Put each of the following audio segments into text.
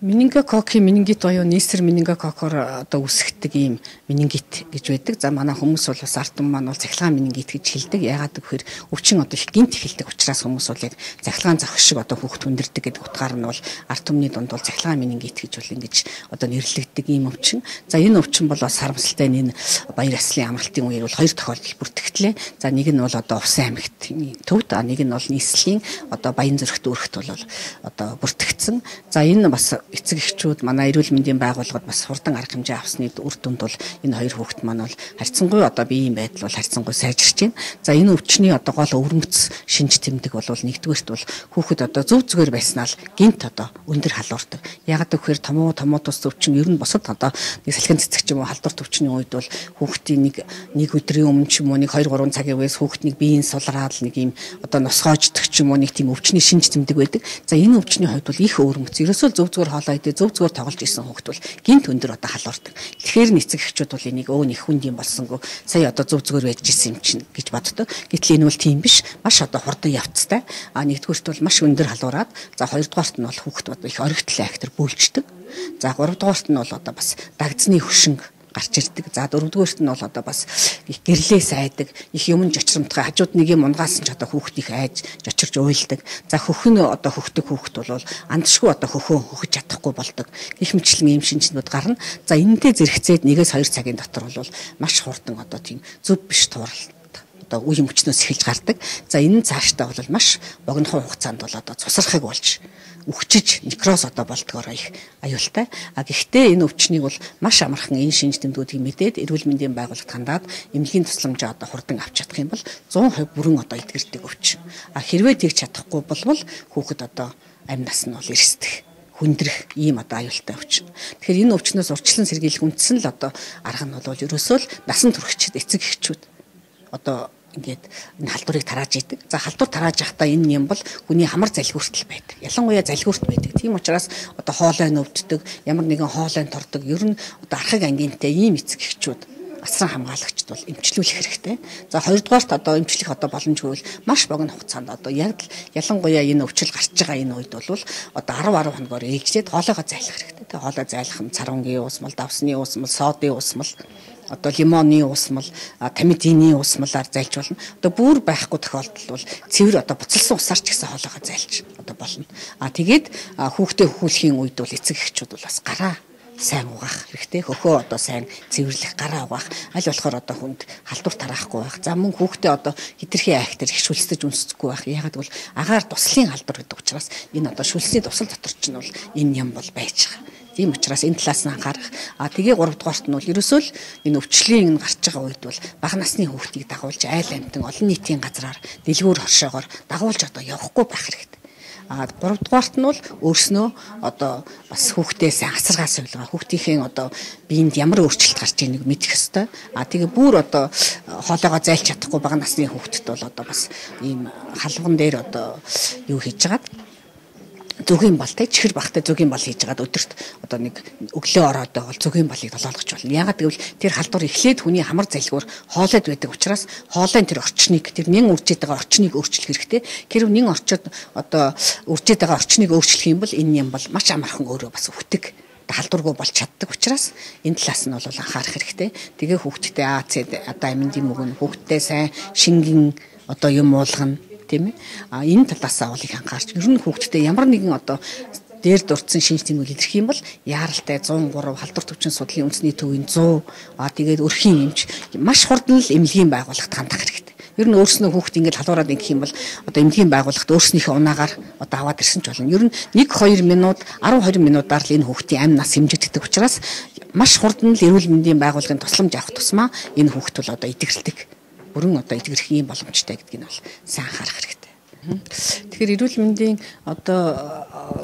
Менингококкийн менингит буюу нийсэр менингококкоор одоо үүсгдэг ийм менингит гэж байдаг. За манай хүмүүс бол бас ард түмэн маань бол цахилгаан менингит гэж хэлдэг. Яагаад гэвэл өвчин одоо их гинт эхэлдэг учраас хүмүүс бол яг цахилгаан зах шиг одоо хүүхд хүндэрдэг гэдэг утгаар нь бол ард түмний дунд бол цахилгаан менингит гэж бол ингэж одоо нэрлэгддэг ийм өвчин. За энэ өвчин бол бас харамсалтай энэ баяр яслын амралтын үеэр бол хоёр тохиолдол бүртгэгдлээ. За нэг нь бол одоо Усан аймагт төвд, нэг нь бол нийслэлийн одоо Баян зүрхт өрхт бол одоо бүртгэгдсэн. За энэ бас эцэг эхчүүд манай эрүүл мэндийн байгууллагад бас хурдан арга хэмжээ авсны үр дүнд бол энэ хоёр хүүхэд маань бол харьцангуй одоо биеийн байдал бол харьцангуй сайжирч байна. За энэ өвчний одоо гол өвөрмөц шинж тэмдэг бол нэгдүгээрт бол хүүхэд одоо зөв зүгээр байснаа л гинт одоо өндөр халуурдаг. Ягаад гэвэл томоотос өвчин ер нь босод одоо нэг салхин цэцэг ч юм уу халдварт өвчний үед бол хүүхдийн нэг өдрийн өмнө ч юм уу нэг 2-3 цагийн үеэс хүүхднийг биеийн сулраад нэг юм одоо носгоождаг ч юм уу нэг тийм өвчний шинж тэмдэг байдаг. За энэ өвчний хувьд бол их өвөрмөц. Ерөөсөө зөв зүгээр хоолой идэ зөв зүгээр тоглож исэн хүүхэд бол гинт өндөр одоо халуурдаг. Тэгэхээр эцэг эхчүүд бол энийг их хүнд юм болсонгүй сая одоо зөв зүгээр байж исэн юм чинь гэж боддог. Гэтэл энэ бол тийм биш. Маш одоо хурдан явцтай. Нэгдүгээрт бол маш өндөр халуураад, за хоёрдугаарт нь бол хүүхэд одоо их оргитлын актер бөөлждөг. За гуравдугаарт нь бол одоо бас дагдсны хөшинг гарч ирдэг. За дөрөвдүгээрт нь бол одоо бас их гэрлээ сайдаг, их юм жочромтгай хажууд нэг юм унгаасан ч одоо хүүхэд их айж жочирж уйлдаг. За хөхн одоо хөхдөг хүүхэд бол андшгүй одоо хөхөж чадахгүй болдог. Гэх мэтлэн ийм шинжнүүд гарна. За энэтэй зэрэгцээд 1-2 цагийн дотор бол маш хурдан одоо тийм зөв биш тууралт одоо үе мөчнөөс эхэлж гардаг. За энэ цаашдаа бол маш богинохон хугацаанд бол одоо цусрахыг болж үхчиж некроз одоо болдгоороо их аюултай. Гэхдээ энэ өвчнийг бол маш амархан энэ шинж тэмдгүүдийг мэдээд эрүүл мэндийн байгууллагад хандаад эмнэлгийн тусламжаа одоо хурдан авч чадах юм бол 100% бүрэн одоо эдгэрдэг өвчин. Хэрвээ тэгж чадахгүй болвол хүүхэд одоо амь нас нь бол эрсдэх хүндрэх ийм одоо аюултай өвчин. Тэгэхээр энэ өвчнөөс урьдчилан сэргийлэх үндсэн л одоо арга нь бол ерөөсөө л насан туршид эцэг эхчүүд одоо ингээд энэ халдварыг тарааж идэг. За халдвар тарааж явахдаа энэ юм бол хүний хамар залгиуртал байдаг. Ялангуяа залгиурт байдаг. Тийм учраас одоо хоолой нөвддөг, ямар нэгэн хоолой тордог. Ер нь одоо архаг ангинтай ийм эцэг эхчүүд асран хамгаалагчд бол эмчлүүлэх хэрэгтэй. За хоёрдугаарт одоо эмчлэх одоо боломжгүй бол маш богино хугацаанд одоо яг ялангуяа энэ өвчл гарч байгаа энэ үед бол одоо 10 хоногоор ээлжлээд хоолойгоо зайлах хэрэгтэй. Тэгээ хоолой зайлах нь царунгийн уусмал, давсны уусмал, содын уусмал, одоо лимоны уусмал, тамидины уусмалаар зайлж болно. Одоо бүр байхгүй тохиолдолд бол цэвэр одоо буцалсан усаар ч гэсэн хоолойгоо зайлж одоо болно. Тэгээд хүүхдээ хөхүүлэхийн үед бол эцэг эхчүүд бол бас гараа сайн угаах хэрэгтэй. Хөхөө одоо сайн цэвэрлэх, гараа угаах. Аль болохоор одоо хүнд халдвар тараахгүй байх. За мөн хүүхдээ одоо хитрхи айхтар их шүлсэж үнсэхгүй байх. Ягаад гэвэл агаар туслын халдвар гэдэг учраас энэ одоо шүлсний тусал дотор ч нь бол энэ юм бол байж байгаа. Тийм учраас энэ талаас нь анхаарах. Тэгээ 3 дугаарт нь бол ерөөсөө л энэ өвчлийн гарч байгаа үед бол бага насны хүүхдийг дагуулж айл амтан олон нийтийн газраар дэлгүүр хоршоогоор дагуулж одоо явахгүй байх хэрэгтэй. 3 дугаарт нь бол өөрснөө одоо бас хүүхдээ сайн асаргаас байлгаа хүүхдийнхээ одоо биед ямар өөрчлөлт гарч ийнэг мэдэх ёстой. Тэгээ бүр одоо хоолойгоо зайлж чадахгүй бага насны хүүхдэд бол одоо бас ийм халван дээр одоо юу хийж байгаад зүгийн бол чихэр бахтай зүгийн бол хийж байгаад өдөрт одоо нэг өглөө ороод бол зүгийн болыг долоолгож болно. Ягаад гэвэл тэр халдвар эхлээд хүний хамар залгиур хоолойд байдаг учраас хоолойн тэр орчныг тэр нэн үржиж байгаа орчныг өөрчлөх хэрэгтэй. Тэр нэн орчод одоо үржиж байгаа орчныг өөрчлөх юм бол энэ юм бол маш амархан өөрөө бас өвтөг халдваргүй болж чаддаг учраас энэ талаас нь бол анхаарах хэрэгтэй. Тэгээ хүүхдтэй АЦ одоо аминдын мөгөн хүүхдтэй сайн шингэн одоо юм уулгана тийм ээ. Энэ талаасаа бол их анхаарч ер нь хүүхдтэй ямар нэгэн одоо дээр дурдсан шинж тэмдэг илэрх юм бол яаралтай 103 халдвар төвчин судлалын үндэсний төвийн 100 тэгээд өрхийн эмч маш хурдан л эмнэлгийн байгууллагт хандах хэрэгтэй. Ер нь өөрснөө хүүхд ингээд халуураад ингэх юм бол одоо эмнэлгийн байгууллагт өөрснийхөө унаагаар одоо аваад ирсэн ч болно. Ер нь 1-2 минут 12 минутаар л энэ хүүхдийн амь нас хэмжигддэг учраас маш хурдан л эрүүл мэндийн байгууллагын тусламж авах тусмаа энэ хүүхд бол одоо эдгэрэлдэг бүрэн одоо эдгэрэх юм боломжтой гэдгийг нь бол сайн анхаарах хэрэгтэй. Тэгэхээр эрүүл мэндийн одоо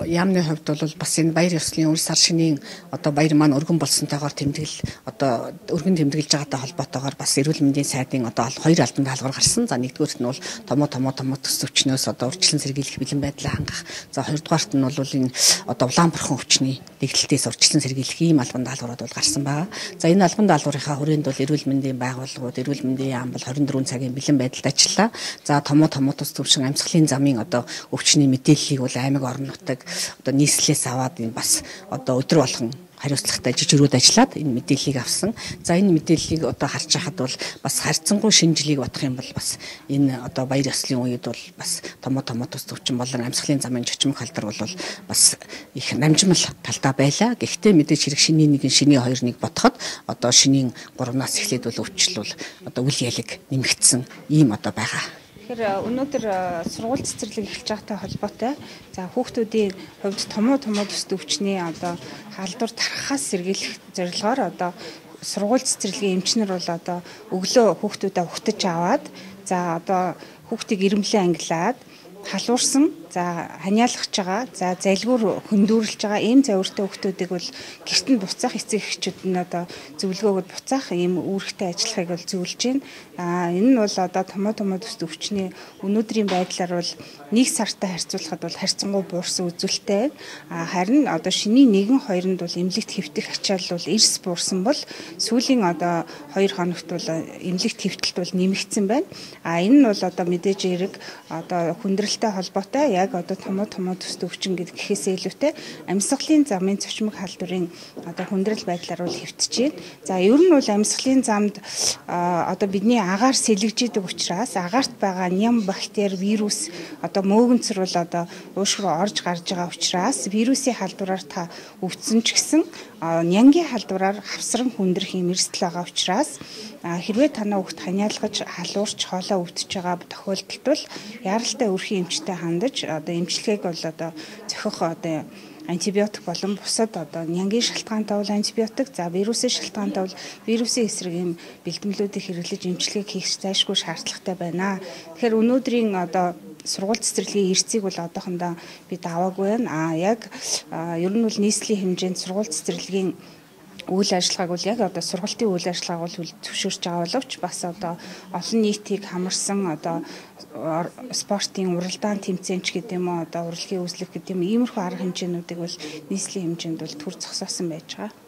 яамны хувьд бол бас энэ баяр ёслолын үр сар шинийн одоо баяр маань өргөн болсонтойгоор тэмдэглэл одоо өргөн тэмдэглэж байгаатай холбоотойгоор бас эрүүл мэндийн сайдын одоо 2 албан даалгавар гарсан. За нэгдүгээрт нь бол томоо төс өвчнөөс одоо урьдчилан сэргийлэх бэлэн байдлаа хангах. За хоёрдугаарт нь бол энэ одоо Улаанбархан өвчний дэглэлтээс урьдчилан сэргийлэх ийм албан даалгаврууд бол гарсан байгаа. За энэ албан даалгаврынхаа хүрээнд бол эрүүл мэндийн байгууллагууд эрүүл мэндийн яам бол 24 цагийн бэлэн байдалд ажиллаа. За томоо төс төвшин амьсгал амьсгалын замын одоо өвчний мэдээллийг бол аймаг орон нутаг одоо нийслэлээс аваад энэ бас одоо өдөр болгон хариуцлагатай жижигрүүд ажиллаад энэ мэдээллийг авсан. За энэ мэдээллийг одоо харж байхад бол бас харьцангуй шинжилгээг бодох юм бол бас энэ одоо баяр ёслолын үед бол бас томоо тус төвчин болон амьсгалын замын чочмог халдвар бол бас их намжмал талдаа байлаа. Гэхдээ мэдээж хэрэг шинийн 1, шинийн 2-ыг бодоход одоо шинийн 3-наас эхлээд бол өвчл бол одоо үл ялэг нэмэгдсэн ийм одоо байгаа. Тэгэхээр өнөөдөр сургууль цэцэрлэг эхэлж байгаатай холбоотой за хүүхдүүдийн хувьд томоо төс өвчний одоо халдвар тархахаас сэргийлэх зорилгоор одоо сургууль цэцэрлэгийн эмчнэр бол одоо өглөө хүүхдүүдэд ухтаж аваад за одоо хүүхдийг ирэмблэн ангилаад халуурсан за ханиалгаж байгаа за залгуур хөндөөрлж байгаа ийм завиртай хүүхдүүдийг бол гэрт нь буцаах эцэг эхчүүд нь одоо зөвлөгөөгд буцаах ийм үүрэгтэй ажиллахыг бол зөвлөж байна. Энэ нь бол одоо томоо төс өвчний өнөөдрийн байдлаар бол 1 сартай харьцуулахад бол харьцангуй буурсан үзүүлэлттэй. Харин одоо шинийн 1, 2-нд бол эмнэлэгт хэвтэх ачаал бол эрс буурсан бол сүүлийн одоо 2 хоногт бол эмнэлэгт хэвтэлт бол нэмэгдсэн байна. Энэ нь бол одоо мэдээж хэрэг одоо хүндрэлтэй холбоотой яг одоо томоо төс өвчин гэхээсээ илүүтэй амьсгалын замын цочмог халдварын одоо хүндрэл байдлаар бол хэвтэж байна. За ер нь бол амьсгалын замд одоо бидний агаар сэлгэж идэг учраас агаарт байгаа ням бактери вирус одоо мөөгөнцөр бол одоо уушг руу орж гарч байгаа учраас вирусын халдвараар та өвдсөн ч гэсэн нянгийн халдвараар хавсран хүндрэх юм эрсдэл байгаа учраас хэрвээ танаа хүүхд ханиалгаж халуурч хоолоо өвдөж байгаа тохиолдолд бол яаралтай өрхийн эмчтэй хандаж одоо эмчилгээг бол одоо зохих одоо антибиотик болон бусад одоо нянгийн шалтгаантай бол антибиотик за вирусын шалтгаантай бол вирусын эсрэг юм бэлтгэлүүдийг хэрэглэж эмчилгээг хийх зайлшгүй шаардлагатай байна. Тэгэхээр өнөөдрийн одоо сургууль цэцэрлэгийн эрсцийг бол одоохондоо бид аваагүй байна. Яг ер нь бол нийслэлийн хэмжээнд сургууль цэцэрлэгийн үйл ажиллагааг бол яг одоо сургалтын үйл ажиллагааг бол зөвшөөрч байгаа боловч бас одоо олон нийтийг хамарсан одоо спортын уралдаан тэмцээнч гэдэг юм уу одоо урлагийн үзлэг гэдэг юм иймэрхүү арга хэмжээнүүдийг бол нийслэлийн хэмжээнд бол төр зогсоосон байж байгаа.